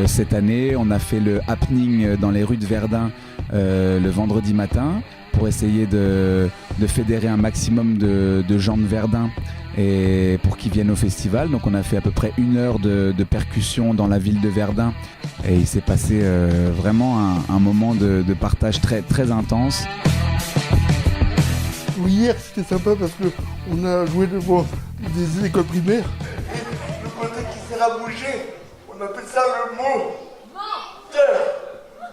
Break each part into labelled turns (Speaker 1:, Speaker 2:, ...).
Speaker 1: cette année, on a fait le happening dans les rues de Verdun le vendredi matin pour essayer de fédérer un maximum de gens de Verdun et pour qu'ils viennent au festival. Donc on a fait à peu près 1 heure de percussion dans la ville de Verdun et il s'est passé vraiment un moment de partage très, très intense.
Speaker 2: Oui, hier c'était sympa parce qu'on a joué devant des écoles primaires. Le côté qui sert à bouger, on appelle ça le moteur.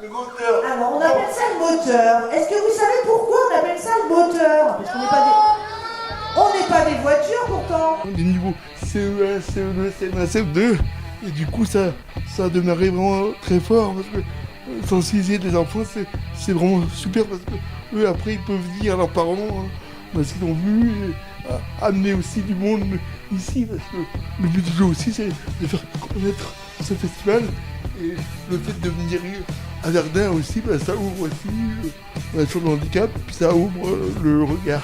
Speaker 2: Le moteur.
Speaker 3: Alors on appelle ça le moteur. Est-ce que vous savez pourquoi on appelle ça le moteur? Parce qu'on n'est pas des voitures pourtant.
Speaker 2: Des niveaux CE1, CE2, CM1, CE2. Et du coup ça a démarré vraiment très fort parce que sensibiliser les enfants c'est vraiment super parce que eux après ils peuvent dire à leurs parents ce qu'ils ont vu et amener aussi du monde ici parce que le but du jeu aussi c'est de faire connaître ce festival et le fait de venir à Verdun aussi ça ouvre aussi la chose de handicap puis ça ouvre le regard.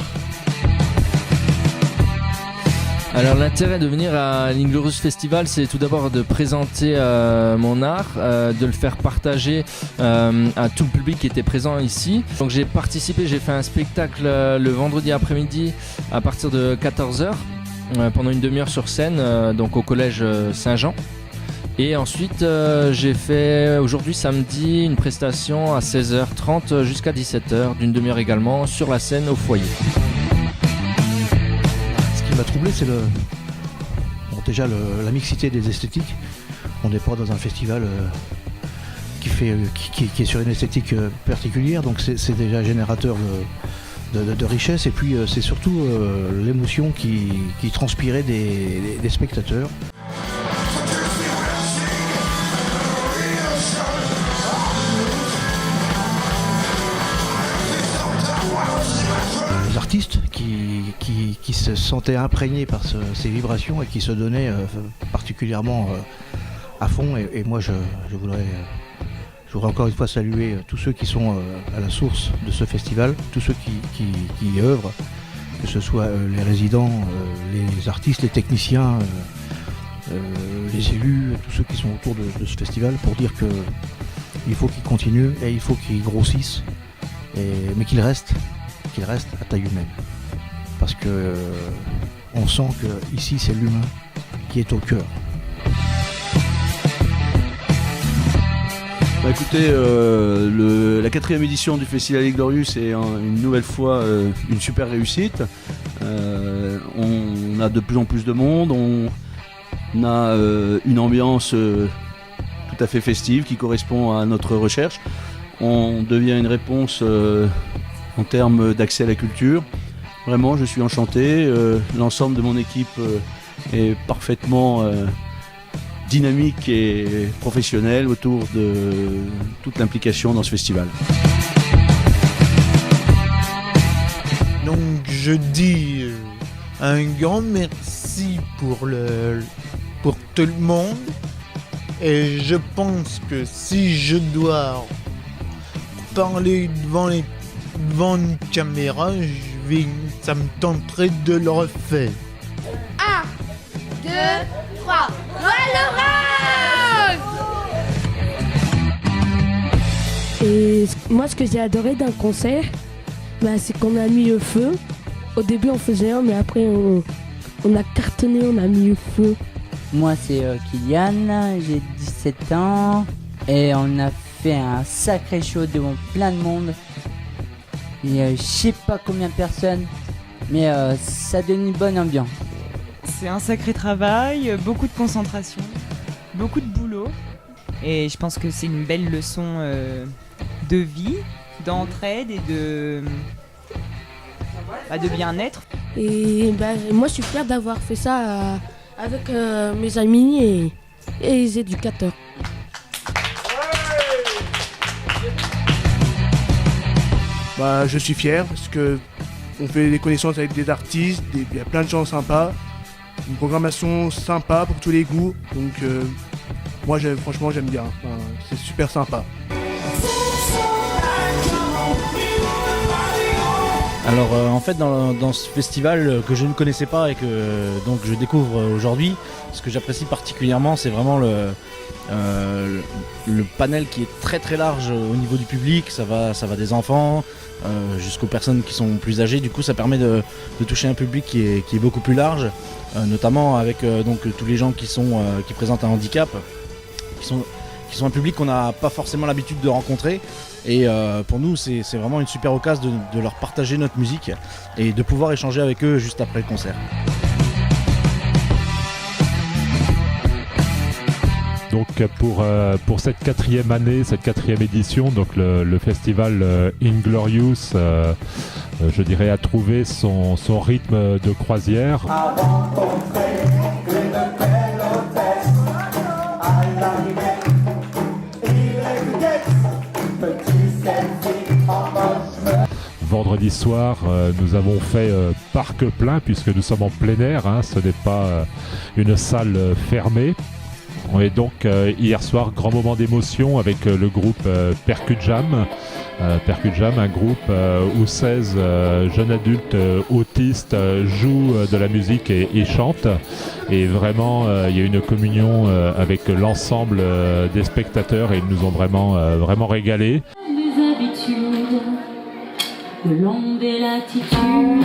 Speaker 4: Alors l'intérêt de venir à l'Inglorious Festival, c'est tout d'abord de présenter mon art, de le faire partager à tout le public qui était présent ici. Donc j'ai fait un spectacle le vendredi après-midi à partir de 14h pendant une demi-heure sur scène, donc au collège Saint-Jean. Et ensuite j'ai fait aujourd'hui samedi une prestation à 16h30 jusqu'à 17h, d'une demi-heure également, sur la scène au foyer.
Speaker 5: Ce qui m'a troublé, c'est déjà la mixité des esthétiques. On n'est pas dans un festival qui est sur une esthétique particulière, donc c'est déjà générateur de richesse. Et puis c'est surtout l'émotion qui transpirait des spectateurs. Les artistes qui se sentaient imprégnés par ces vibrations et qui se donnaient particulièrement à fond. Et moi, je voudrais encore une fois saluer tous ceux qui sont à la source de ce festival, tous ceux qui y œuvrent, que ce soit les résidents, les artistes, les techniciens, les élus, tous ceux qui sont autour de ce festival, pour dire qu'il faut qu'il continue et il faut qu'il grossisse, mais qu'il reste à taille humaine. Parce que on sent que ici c'est l'humain qui est au cœur.
Speaker 6: Écoutez, la 4e édition du Festival Inglorious est une nouvelle fois une super réussite. On a de plus en plus de monde, on a une ambiance tout à fait festive qui correspond à notre recherche. On devient une réponse en termes d'accès à la culture. Vraiment, je suis enchanté. L'ensemble de mon équipe est parfaitement dynamique et professionnelle autour de toute l'implication dans ce festival.
Speaker 7: Donc je dis un grand merci pour tout le monde. Et je pense que si je dois parler devant une caméra, ça me tenterait de le refaire.
Speaker 8: 1, 2, 3, Noël orange!
Speaker 9: Et moi, ce que j'ai adoré d'un concert, c'est qu'on a mis le feu. Au début, on faisait un, mais après, on a cartonné, on a mis le feu.
Speaker 10: Moi, c'est Kylian, j'ai 17 ans et on a fait un sacré show devant plein de monde. Et je sais pas combien de personnes, mais ça donne une bonne ambiance.
Speaker 11: C'est un sacré travail, beaucoup de concentration, beaucoup de boulot. Et je pense que c'est une belle leçon de vie, d'entraide et de bien-être.
Speaker 9: Et moi, je suis fier d'avoir fait ça avec mes amis et les éducateurs.
Speaker 2: Je suis fier parce que on fait des connaissances avec des artistes, il y a plein de gens sympas, une programmation sympa pour tous les goûts, donc moi franchement j'aime bien, c'est super sympa.
Speaker 5: Alors en fait dans ce festival que je ne connaissais pas et que donc je découvre aujourd'hui, ce que j'apprécie particulièrement c'est vraiment le panel qui est très très large au niveau du public, ça va des enfants jusqu'aux personnes qui sont plus âgées, du coup ça permet de toucher un public qui est beaucoup plus large, notamment avec donc tous les gens qui présentent un handicap, qui sont un public qu'on n'a pas forcément l'habitude de rencontrer. Et pour nous c'est vraiment une super occasion de leur partager notre musique et de pouvoir échanger avec eux juste après le concert.
Speaker 12: Donc pour cette 4e année, cette 4e édition, donc le festival Inglorious, je dirais, a trouvé son rythme de croisière. Vendredi soir, nous avons fait parc plein puisque nous sommes en plein air, hein, ce n'est pas une salle fermée. Et donc hier soir, grand moment d'émotion avec le groupe Percujam. Percujam, un groupe où 16 jeunes adultes autistes jouent de la musique et chantent. Et vraiment, il y a une communion avec l'ensemble des spectateurs et ils nous ont vraiment régalés.
Speaker 13: Les habitudes de l'ombre et l'attitude.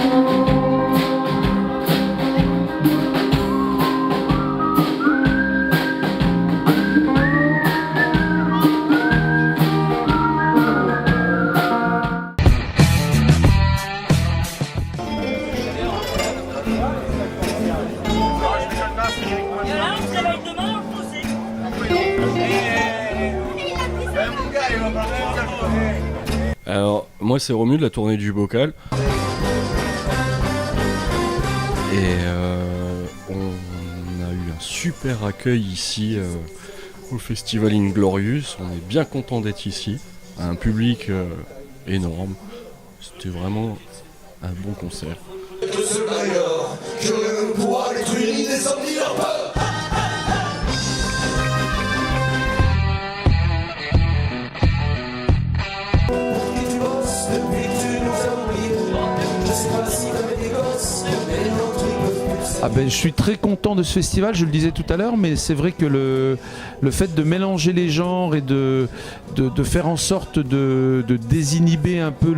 Speaker 14: Alors, moi c'est Romu de la tournée du Bocal. Et on a eu un super accueil ici au Festival Inglorious. On est bien content d'être ici. Un public énorme. C'était vraiment un bon concert.
Speaker 1: Ah ben, je suis très content de ce festival, je le disais tout à l'heure, mais c'est vrai que le fait de mélanger les genres et de faire en sorte de désinhiber un peu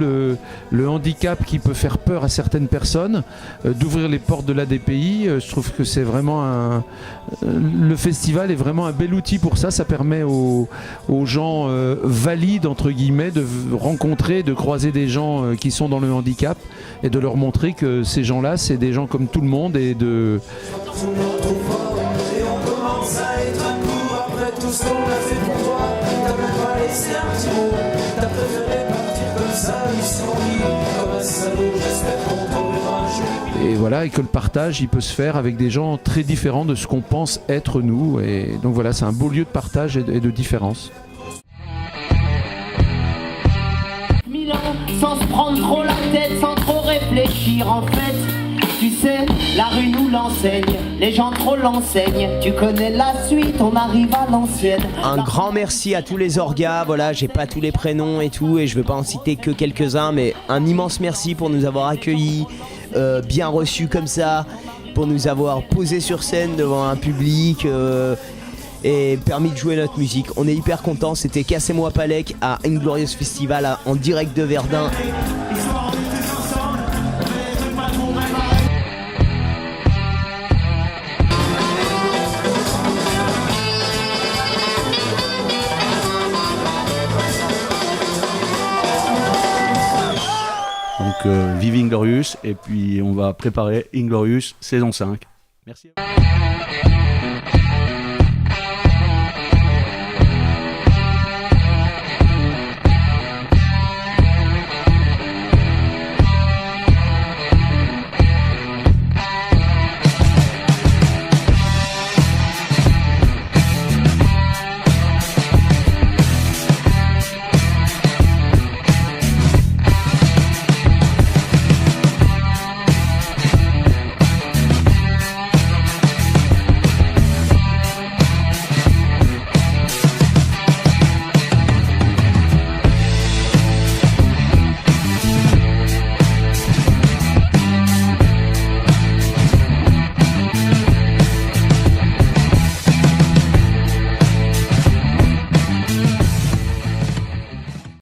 Speaker 1: le handicap qui peut faire peur à certaines personnes, d'ouvrir les portes de l'ADPI, je trouve que c'est vraiment le festival est vraiment un bel outil pour ça. Ça permet aux gens valides, entre guillemets, de rencontrer, de croiser des gens qui sont dans le handicap et de leur montrer que ces gens-là, c'est des gens comme tout le monde et de... Et voilà, et que le partage il peut se faire avec des gens très différents de ce qu'on pense être nous, et donc voilà, c'est un beau lieu de partage et de différence.
Speaker 15: Sans se prendre trop la tête, sans trop réfléchir, en fait, tu sais, la rue nous l'enseigne, les gens trop l'enseignent, tu connais la suite, on arrive à l'ancienne.
Speaker 16: Un grand merci à tous les orgas, voilà, j'ai pas tous les prénoms et tout, et je veux pas en citer que quelques-uns, mais un immense merci pour nous avoir accueillis, bien reçus comme ça, pour nous avoir posés sur scène devant un public et permis de jouer notre musique. On est hyper contents, c'était Cassez-moi Palek à Inglorious Festival en direct de Verdun.
Speaker 6: Donc vive Inglorious, et puis on va préparer Inglorious saison 5. Merci à vous.